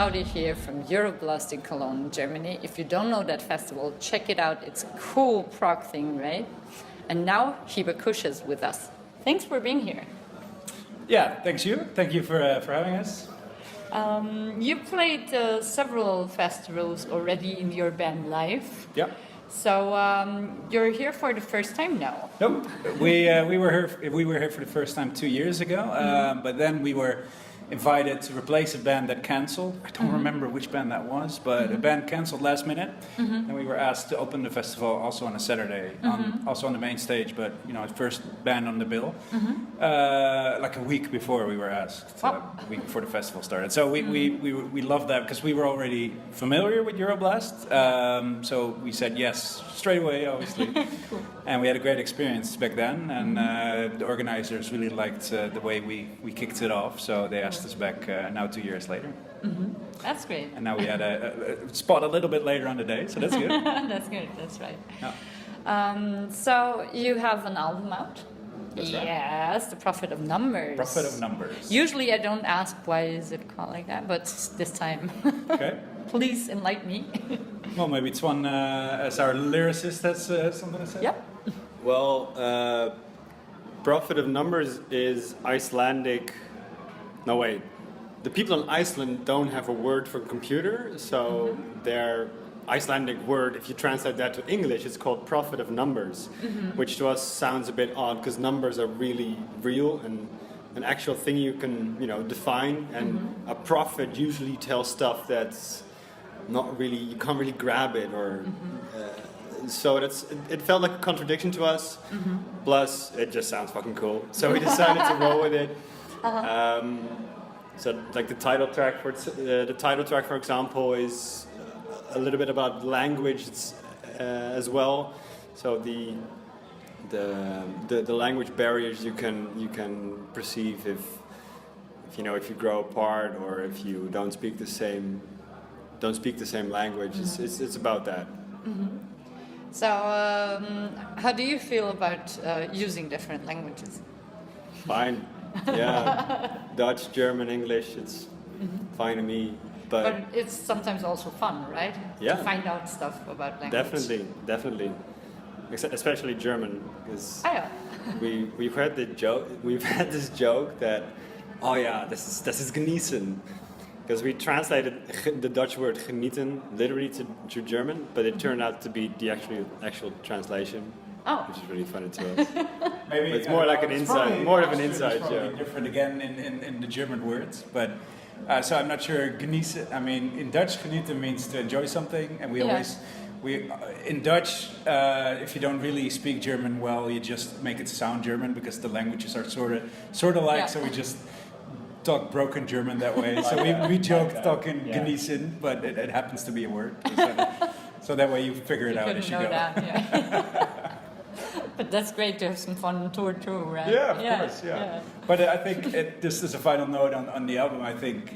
Claudia here from Euroblast in Cologne, Germany. If you don't know that festival, check it out. It's a cool prog thing, right? And now Hibakusha is with us. Thanks for being here. Yeah, thanks you. Thank you for having us. You played several festivals already in your band live. Yeah. So you're here for the first time now. Nope. We were here for the first time 2 years ago, but then we were invited to replace a band that canceled. I don't remember which band that was, but a band canceled last minute, and we were asked to open the festival also on a Saturday, also on the main stage. But first band on the bill, like a week before we were asked, a week before the festival started. So we loved that because we were already familiar with Euroblast. So we said yes straight away, obviously, cool. And we had a great experience back then. And the organizers really liked the way we kicked it off. So they asked us back now 2 years later. That's great. And now we had a spot a little bit later on the day, so that's good. That's good, that's right. Yeah. So you have an album out? That's right. Yes, The Prophet of Numbers. Prophet of Numbers. Usually I don't ask why is it called like that, but this time. Okay. Please enlighten me. Well, maybe it's one, as our lyricist has something to say. Yep. Well, Prophet of Numbers is Icelandic. No, wait. The people in Iceland don't have a word for computer, so their Icelandic word, if you translate that to English, it's called Prophet of Numbers, which to us sounds a bit odd because numbers are really real and an actual thing you can, define. And a prophet usually tells stuff that's not really, you can't really grab it, or so it felt like a contradiction to us. Plus, it just sounds fucking cool, so we decided to roll with it. So, like the title track, for example, is a little bit about language as well. So the language barriers you can perceive if you grow apart or if you don't speak the same language. It's about that. So, how do you feel about using different languages? Fine. Yeah, Dutch, German, English, it's fine to me. But it's sometimes also fun, right? Yeah. To find out stuff about language. Definitely. Especially German, because we've had this joke that, this is genießen, because we translated the Dutch word genieten literally to German, but it turned out to be the actual translation. Which is really funny to us. Maybe but it's more like an inside, more of an inside joke. Different again in the German words, but so I'm not sure. Genießen. I mean, in Dutch, genieten means to enjoy something, and we in Dutch, if you don't really speak German well, you just make it sound German because the languages are sort of like. So we just talk broken German that way. So we joke talking genießen, but it happens to be a word. So that way you figure it out as you go. But that's great to have some fun on tour too, right? Yeah, of course, yeah. But I think this is a final note on the album. I think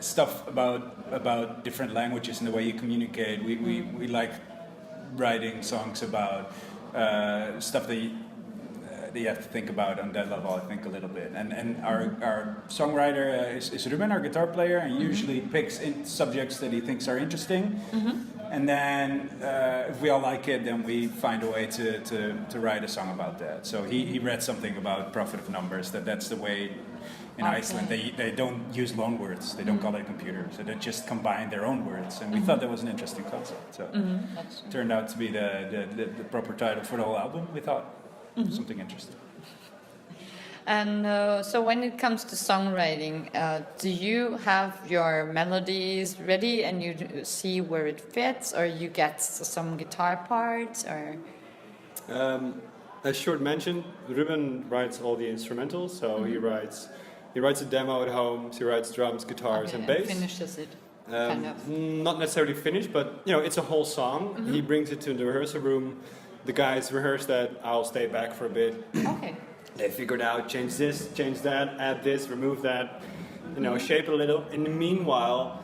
stuff about different languages and the way you communicate. We like writing songs about stuff that you have to think about on that level. I think a little bit. And our songwriter is Ruben, our guitar player, and usually picks in subjects that he thinks are interesting. And then if we all like it, then we find a way to write a song about that. So he read something about Prophet of Numbers, that's the way in Iceland they don't use long words, they don't call it a computer, so they just combine their own words. And we thought that was an interesting concept. So it turned out to be the proper title for the whole album, we thought. Something interesting. And so when it comes to songwriting, do you have your melodies ready and you see where it fits, or you get some guitar parts, or? As Short mentioned, Ruben writes all the instrumentals, so he writes a demo at home, so he writes drums, guitars, and bass. And finishes it, kind of. Not necessarily finished, but it's a whole song. He brings it to the rehearsal room. The guys rehearse that. I'll stay back for a bit. Okay. They figured out, change this, change that, add this, remove that, shape it a little. In the meanwhile,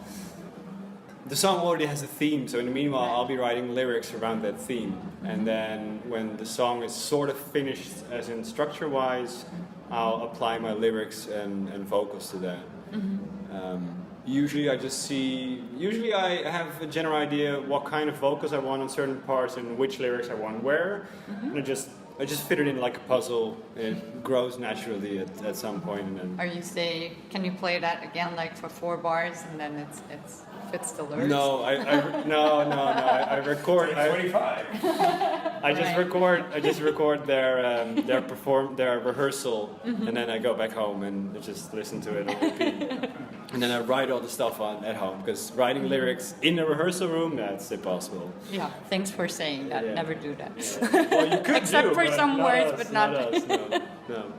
the song already has a theme, so in the meanwhile, I'll be writing lyrics around that theme. And then when the song is sort of finished, as in structure-wise, I'll apply my lyrics and vocals to that. Usually I have a general idea what kind of vocals I want on certain parts and which lyrics I want where, and I just fit it in like a puzzle. It grows naturally at some point, and then. Or you say, can you play that again, like for 4 bars, and then it's fits the lyrics? No, I record. 25. I just record their rehearsal, and then I go back home and just listen to it on repeat. And then I write all the stuff on at home, because writing lyrics in the rehearsal room, that's impossible. Yeah, thanks for saying that. Yeah. Never do that. Yeah. Well, you could Except for some words, but not us. No.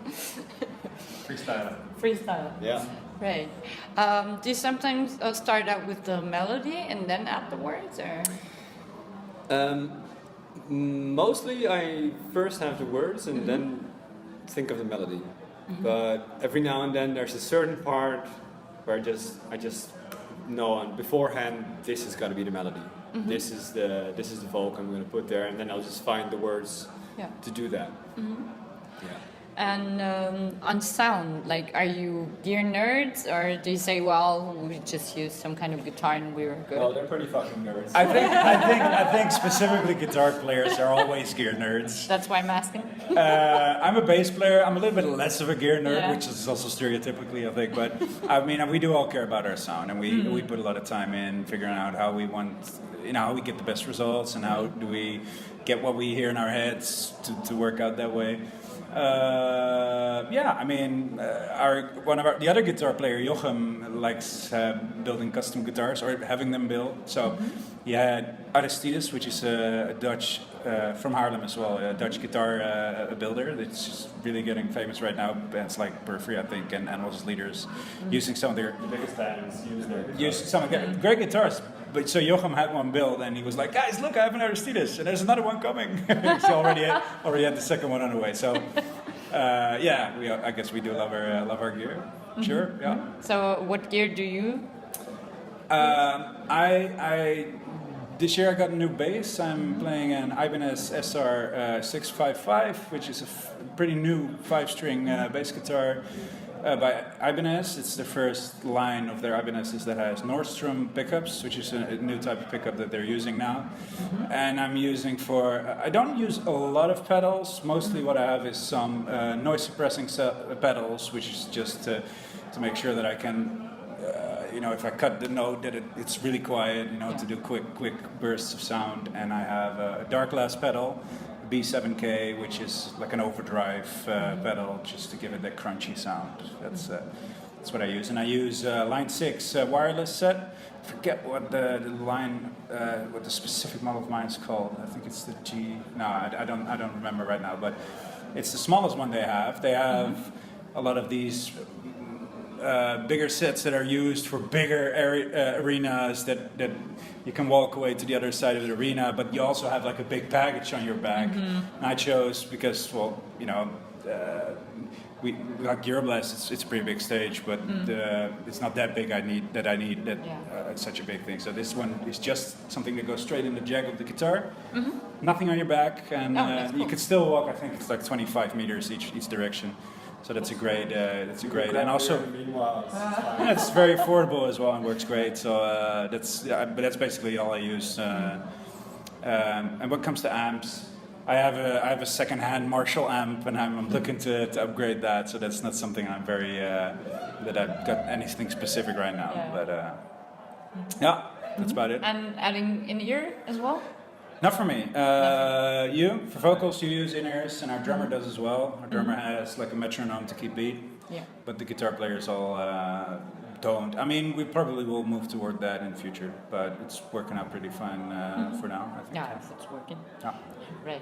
Freestyle. freestyle. Yeah. Right. Do you sometimes start out with the melody and then add the words, or? Mostly I first have the words and then think of the melody. But every now and then there's a certain part where I just know on beforehand this is got to be the melody. This is the vocal I'm going to put there, and then I'll just find the words to do that. Yeah. And on sound, like, are you gear nerds, or do you say, well, we just use some kind of guitar and we're good? Well, they're pretty fucking nerds. I think specifically guitar players are always gear nerds. That's why I'm asking. I'm a bass player. I'm a little bit less of a gear nerd, Yeah. which is also stereotypically, I think. But I mean, we do all care about our sound, and we put a lot of time in figuring out how we want, how we get the best results, and how do we get what we hear in our heads to work out that way. I mean, the other guitar player, Jochem, likes building custom guitars or having them built. So he had Aristides, which is a Dutch from Haarlem as well, a Dutch guitar builder that's just really getting famous right now. Bands like Periphery, I think, and Animals as Leaders, using some of their biggest bands use some of their great guitars. But so Jochem had one build, and he was like, "Guys, look, I have an Aristides, and there's another one coming." So already had the second one on the way. So I guess we do love our gear. Sure, yeah. So what gear do you? This year I got a new bass. I'm playing an Ibanez SR 655, which is a pretty new 5-string bass guitar. By Ibanez. It's the first line of their Ibanez's that has Nordstrom pickups, which is a new type of pickup that they're using now. And I'm using I don't use a lot of pedals. Mostly what I have is some noise suppressing pedals, which is just to make sure that I can, if I cut the note, that it's really quiet, to do quick bursts of sound. And I have a dark glass pedal, B7K, which is like an overdrive pedal, just to give it that crunchy sound. That's what I use, and I use Line 6 wireless set. I forget what what the specific model of mine is called. I think it's the G. No, I don't remember right now, but it's the smallest one they have. They have a lot of these bigger sets that are used for bigger arenas that you can walk away to the other side of the arena, but you also have like a big baggage on your back. And I chose because, we like Euroblast, it's a pretty big stage, but it's not that big. I need it's such a big thing. So this one is just something that goes straight in the jag of the guitar, nothing on your back, and cool. you could still walk. I think it's like 25 meters each direction. So that's a great, and also it's very affordable as well and works great. So but that's basically all I use. And when it comes to amps, I have a second-hand Marshall amp, and I'm looking to upgrade that. So that's not something I'm very that I've got anything specific right now. Yeah. But that's about it. And adding in ear as well? Not for me. For vocals, you use in-ears, and our drummer does as well. Our drummer has like a metronome to keep beat. Yeah. But the guitar players all don't. I mean, we probably will move toward that in the future, but it's working out pretty fine for now, I think. Yeah, if it's working. Yeah. Right.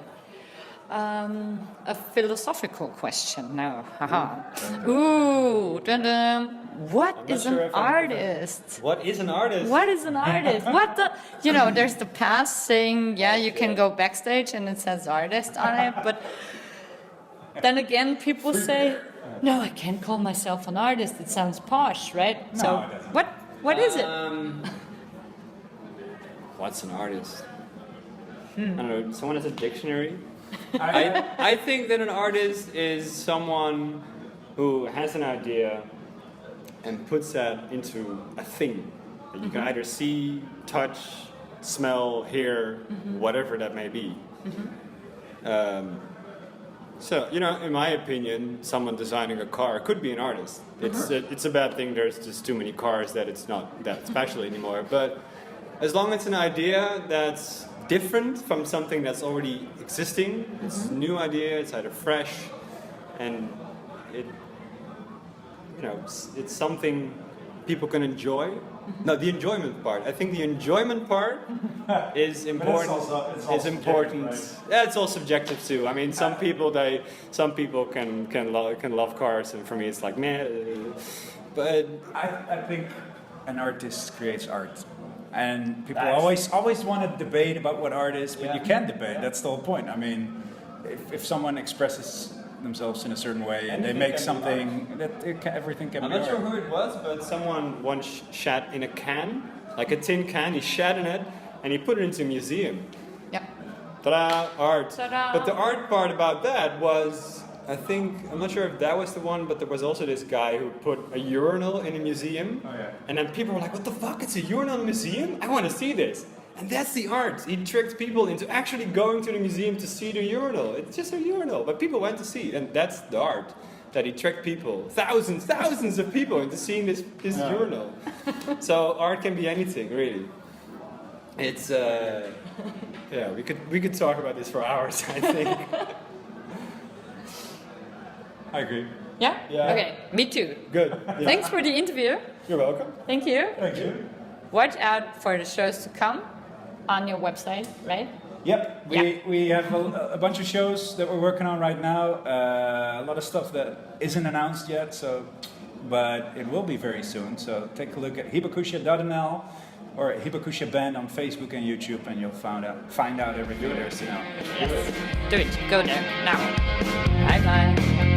A philosophical question now. Haha. Ooh, dun-dun. What is an artist? What is an artist? What is an artist? What the? There's the pass saying, you can go backstage and it says artist on it, but then again, people say, no, I can't call myself an artist. It sounds posh, right? No, so it doesn't. what is it? What's an artist? I don't know. Someone has a dictionary. I think that an artist is someone who has an idea and puts that into a thing that you can either see, touch, smell, hear, whatever that may be. So, you know, in my opinion, someone designing a car could be an artist. It's a bad thing. There's just too many cars that it's not that special anymore. But as long as it's an idea that's different from something that's already existing, it's a new idea, it's either fresh, and it, you know, it's something people can enjoy. No, the enjoyment part. I think the enjoyment part is important. It's important. Yeah, it's all subjective too. I mean, some people can love cars, and for me, it's like meh. But I think an artist creates art, and people always want to debate about what art is, but you can't debate. That's the whole point. I mean, if someone expresses themselves in a certain way and they make something everything can I'm be not sure art. who it was, but someone once shat in a can, like a tin can. He shat in it and he put it into a museum. Yeah. Ta-da! Art. Ta-da. But the art part about that was, I think, I'm not sure if that was the one, but there was also this guy who put a urinal in a museum. Oh, yeah. And then people were like, what the fuck? It's a urinal in a museum? I want to see this. And that's the art. He tricked people into actually going to the museum to see the urinal. It's just a urinal, but people went to see it. And that's the art, that he tricked people, thousands of people into seeing this urinal. So art can be anything, really. It's, yeah, we could talk about this for hours, I think. I agree. Yeah? Yeah. Okay, me too. Good. Yeah. Thanks for the interview. You're welcome. Thank you. Thank you. Watch out for the shows to come on your website, right? Yep, we have a bunch of shows that we're working on right now. A lot of stuff that isn't announced yet, but it will be very soon. So take a look at Hibakusha.nl or Hibakusha Band on Facebook and YouTube, and you'll find out everything there is to know. Yes. Do it. Go there now. Bye bye.